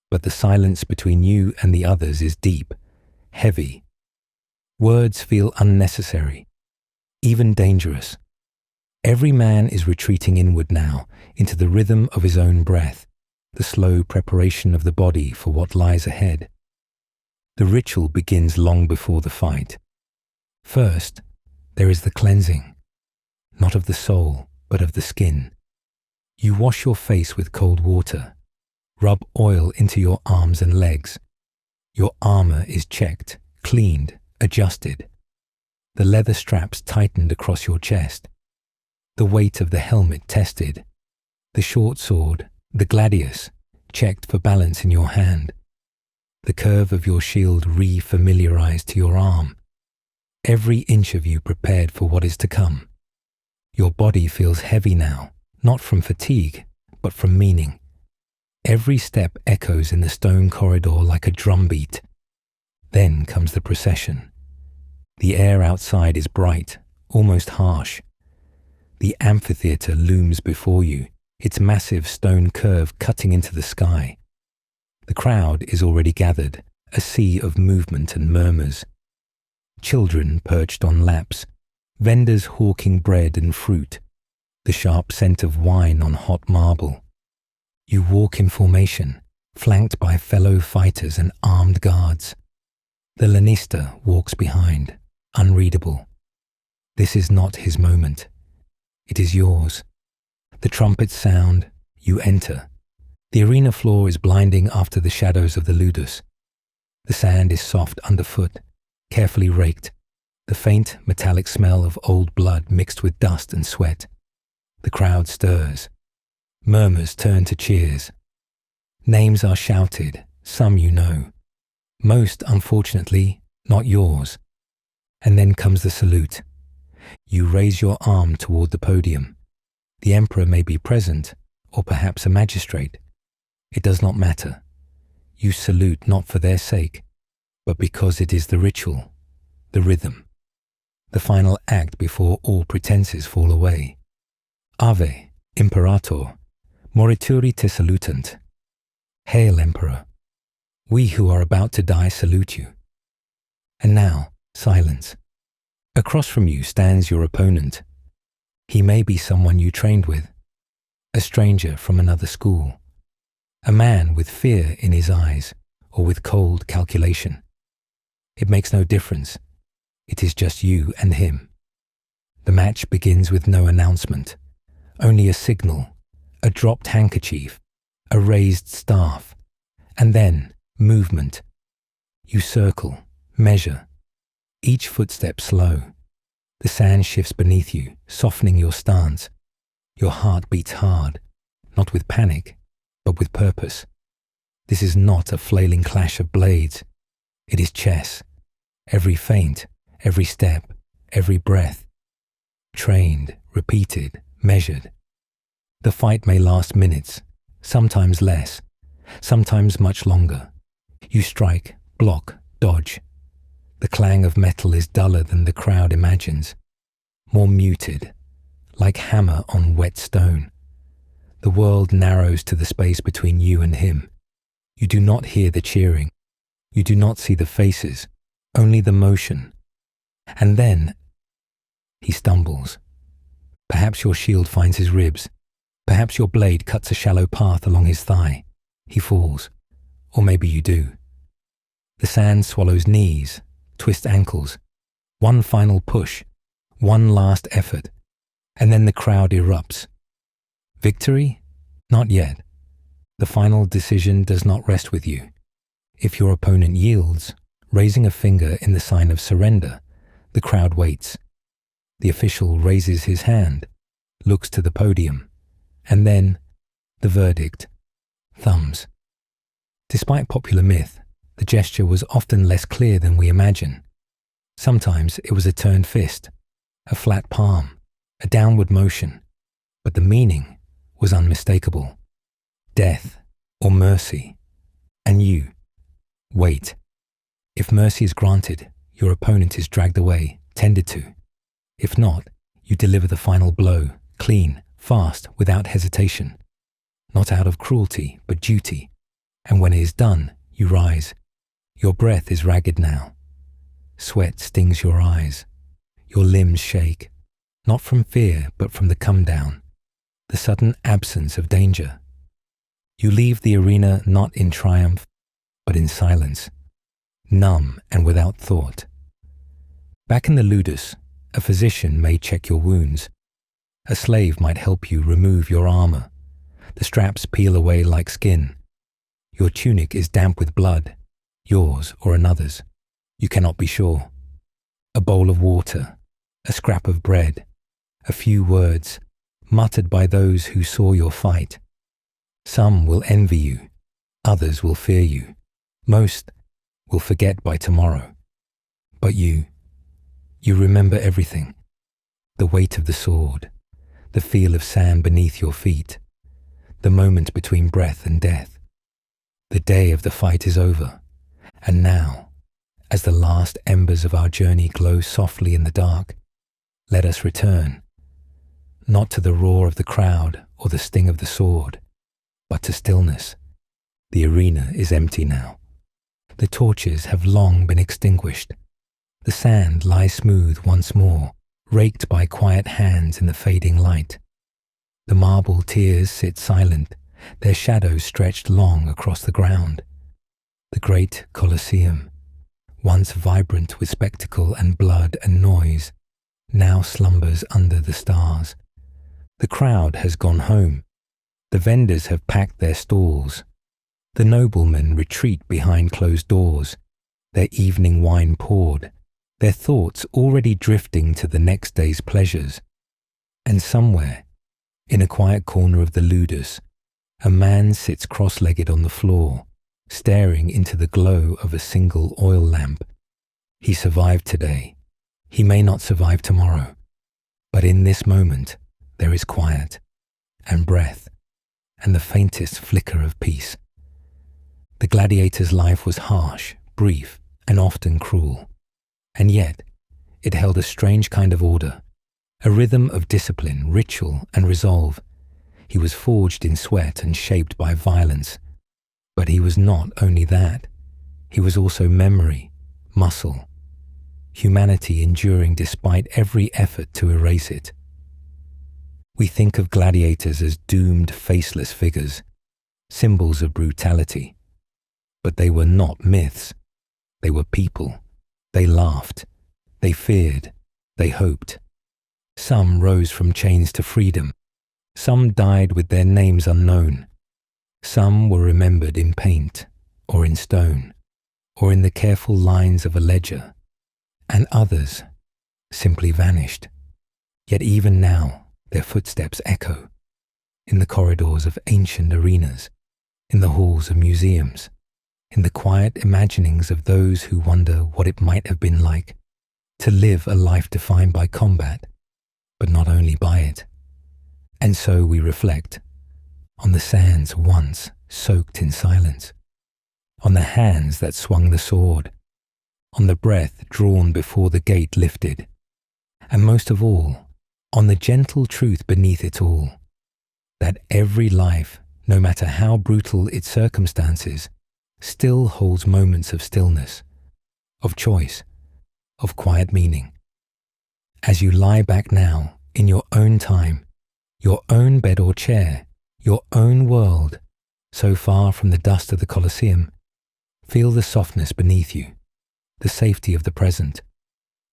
but the silence between you and the others is deep, heavy. Words feel unnecessary, even dangerous. Every man is retreating inward now, into the rhythm of his own breath, the slow preparation of the body for what lies ahead. The ritual begins long before the fight. First, there is the cleansing, not of the soul, but of the skin. You wash your face with cold water, rub oil into your arms and legs. Your armor is checked, cleaned, adjusted. The leather straps tightened across your chest. The weight of the helmet tested. The short sword, the gladius, checked for balance in your hand. The curve of your shield re-familiarized to your arm. Every inch of you prepared for what is to come. Your body feels heavy now, not from fatigue, but from meaning. Every step echoes in the stone corridor like a drumbeat. Then comes the procession. The air outside is bright, almost harsh. The amphitheater looms before you, its massive stone curve cutting into the sky. The crowd is already gathered, a sea of movement and murmurs. Children perched on laps, vendors hawking bread and fruit, the sharp scent of wine on hot marble. You walk in formation, flanked by fellow fighters and armed guards. The lanista walks behind, unreadable. This is not his moment. It is yours. The trumpets sound, you enter. The arena floor is blinding after the shadows of the ludus. The sand is soft underfoot, carefully raked. The faint metallic smell of old blood mixed with dust and sweat. The crowd stirs. Murmurs turn to cheers. Names are shouted, some you know. Most, unfortunately, not yours. And then comes the salute. You raise your arm toward the podium. The emperor may be present, or perhaps a magistrate. It does not matter. You salute not for their sake, but because it is the ritual, the rhythm, the final act before all pretenses fall away. Ave, Imperator, morituri te salutant. Hail, Emperor. We who are about to die salute you. And now, silence. Across from you stands your opponent. He may be someone you trained with, a stranger from another school, a man with fear in his eyes or with cold calculation. It makes no difference. It is just you and him. The match begins with no announcement, only a signal, a dropped handkerchief, a raised staff, and then movement. You circle, measure, each footstep slow. The sand shifts beneath you, softening your stance. Your heart beats hard, not with panic, but with purpose. This is not a flailing clash of blades. It is chess. Every feint, every step, every breath. Trained, repeated, measured. The fight may last minutes, sometimes less, sometimes much longer. You strike, block, dodge. The clang of metal is duller than the crowd imagines, more muted, like hammer on wet stone. The world narrows to the space between you and him. You do not hear the cheering. You do not see the faces, only the motion. And then he stumbles. Perhaps your shield finds his ribs. Perhaps your blade cuts a shallow path along his thigh. He falls. Or maybe you do. The sand swallows knees, twists ankles. One final push, one last effort, and then the crowd erupts. Victory? Not yet. The final decision does not rest with you. If your opponent yields, raising a finger in the sign of surrender, the crowd waits. The official raises his hand, looks to the podium, and then the verdict. Thumbs. Despite popular myth, the gesture was often less clear than we imagine. Sometimes it was a turned fist, a flat palm, a downward motion, but the meaning was unmistakable. Death or mercy. And you, wait. If mercy is granted, your opponent is dragged away, tended to. If not, you deliver the final blow, clean, fast, without hesitation. Not out of cruelty, but duty. And when it is done, you rise. Your breath is ragged now. Sweat stings your eyes. Your limbs shake, not from fear, but from the come down, the sudden absence of danger. You leave the arena not in triumph, but in silence, numb and without thought. Back in the ludus, a physician may check your wounds. A slave might help you remove your armor. The straps peel away like skin. Your tunic is damp with blood, yours or another's. You cannot be sure. A bowl of water, a scrap of bread, a few words, muttered by those who saw your fight. Some will envy you, others will fear you, most will forget by tomorrow. But you remember everything. The weight of the sword, the feel of sand beneath your feet, the moment between breath and death. The day of the fight is over, and now, as the last embers of our journey glow softly in the dark, let us return, not to the roar of the crowd or the sting of the sword, but to stillness. The arena is empty now. The torches have long been extinguished. The sand lies smooth once more, raked by quiet hands in the fading light. The marble tiers sit silent, their shadows stretched long across the ground. The great Colosseum, once vibrant with spectacle and blood and noise, now slumbers under the stars. The crowd has gone home. The vendors have packed their stalls. The noblemen retreat behind closed doors, their evening wine poured, their thoughts already drifting to the next day's pleasures. And somewhere, in a quiet corner of the ludus, a man sits cross-legged on the floor, staring into the glow of a single oil lamp. He survived today. He may not survive tomorrow. But in this moment, there is quiet and breath and the faintest flicker of peace. The gladiator's life was harsh, brief, and often cruel. And yet, it held a strange kind of order, a rhythm of discipline, ritual, and resolve. He was forged in sweat and shaped by violence. But he was not only that. He was also memory, muscle, humanity enduring despite every effort to erase it. We think of gladiators as doomed, faceless figures, symbols of brutality. But they were not myths. They were people. They laughed. They feared. They hoped. Some rose from chains to freedom. Some died with their names unknown. Some were remembered in paint, or in stone, or in the careful lines of a ledger, and others simply vanished. Yet even now, their footsteps echo in the corridors of ancient arenas, in the halls of museums, in the quiet imaginings of those who wonder what it might have been like to live a life defined by combat, but not only by it. And so we reflect on the sands once soaked in silence, on the hands that swung the sword, on the breath drawn before the gate lifted, and most of all, on the gentle truth beneath it all, that every life, no matter how brutal its circumstances, still holds moments of stillness, of choice, of quiet meaning. As you lie back now, in your own time, your own bed or chair, your own world, so far from the dust of the Colosseum, feel the softness beneath you, the safety of the present,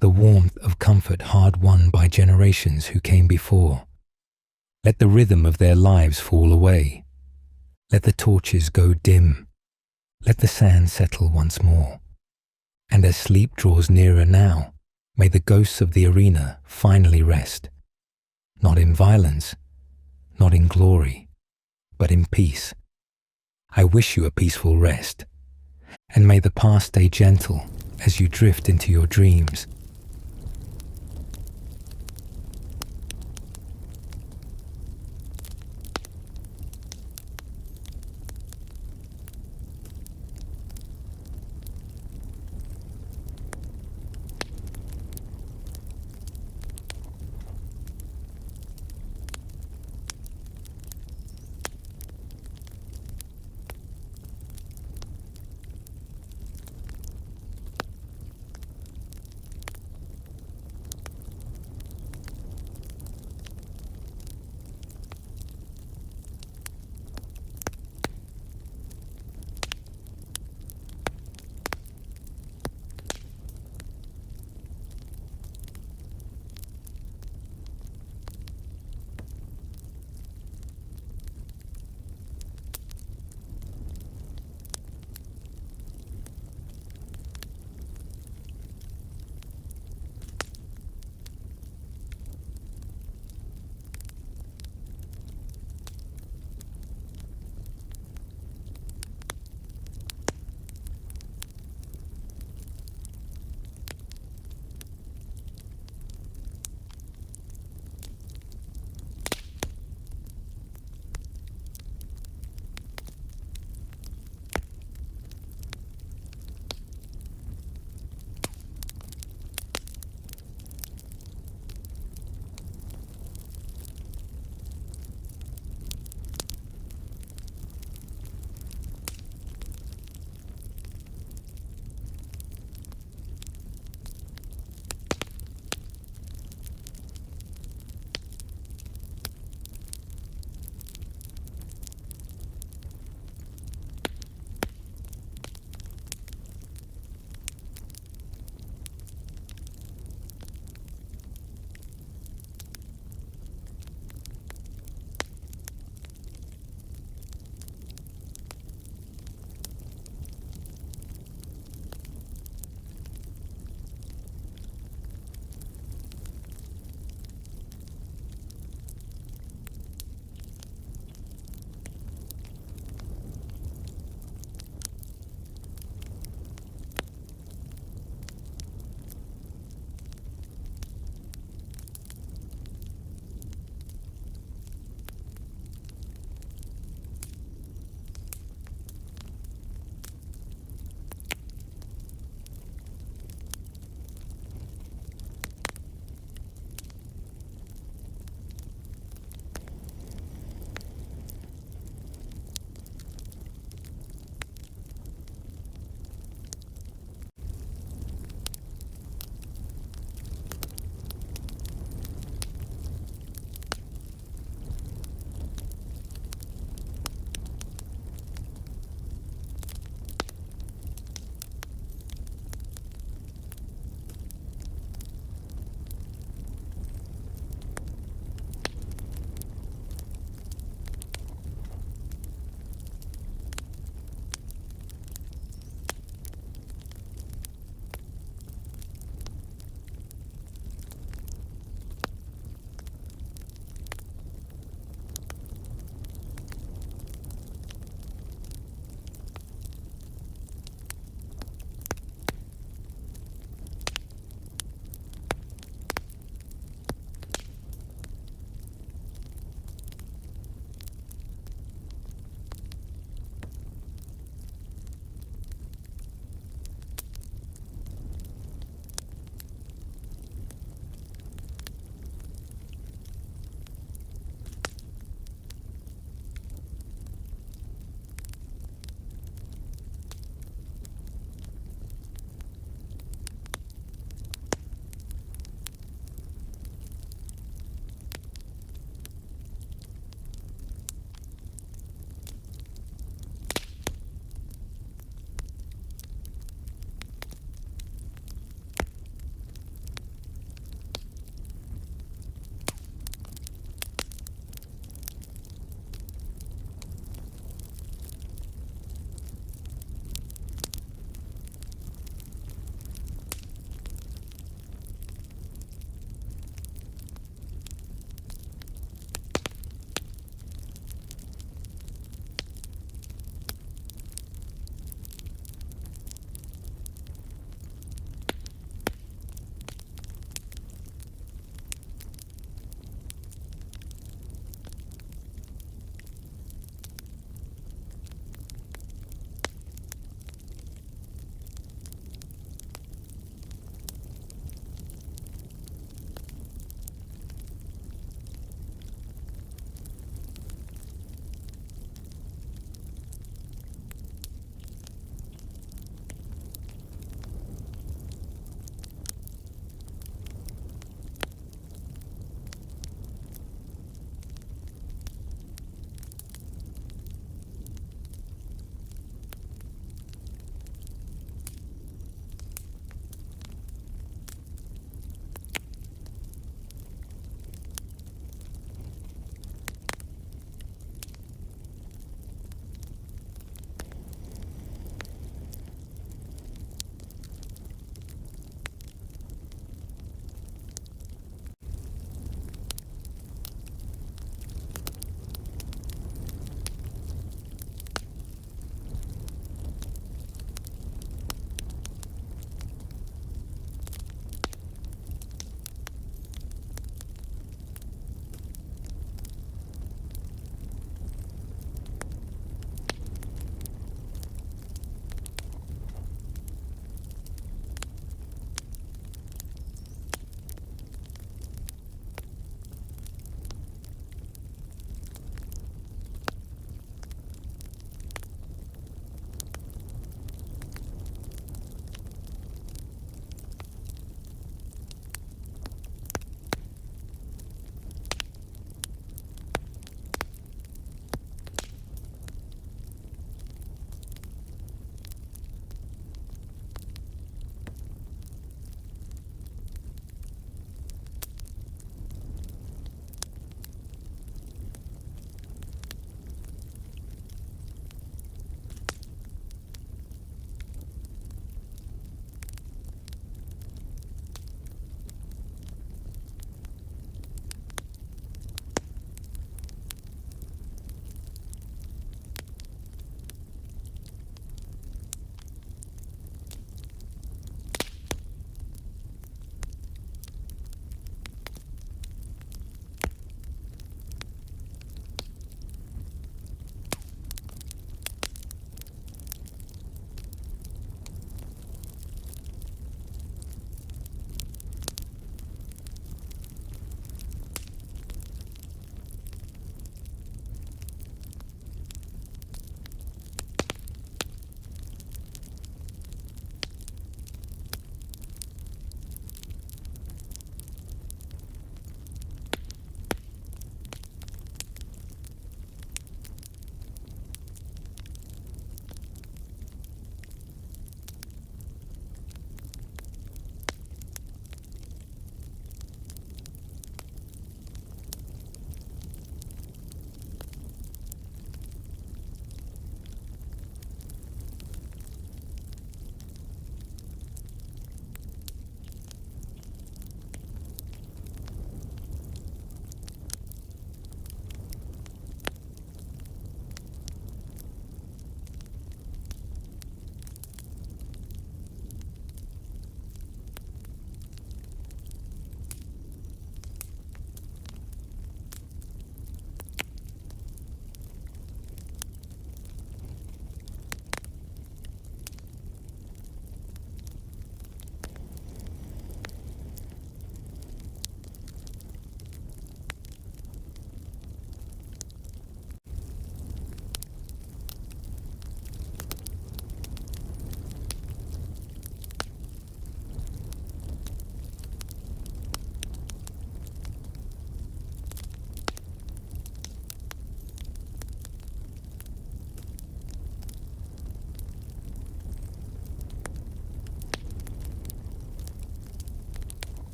the warmth of comfort hard-won by generations who came before. Let the rhythm of their lives fall away. Let the torches go dim. Let the sand settle once more. And as sleep draws nearer now, may the ghosts of the arena finally rest, not in violence, not in glory, but in peace. I wish you a peaceful rest, and may the past stay gentle as you drift into your dreams.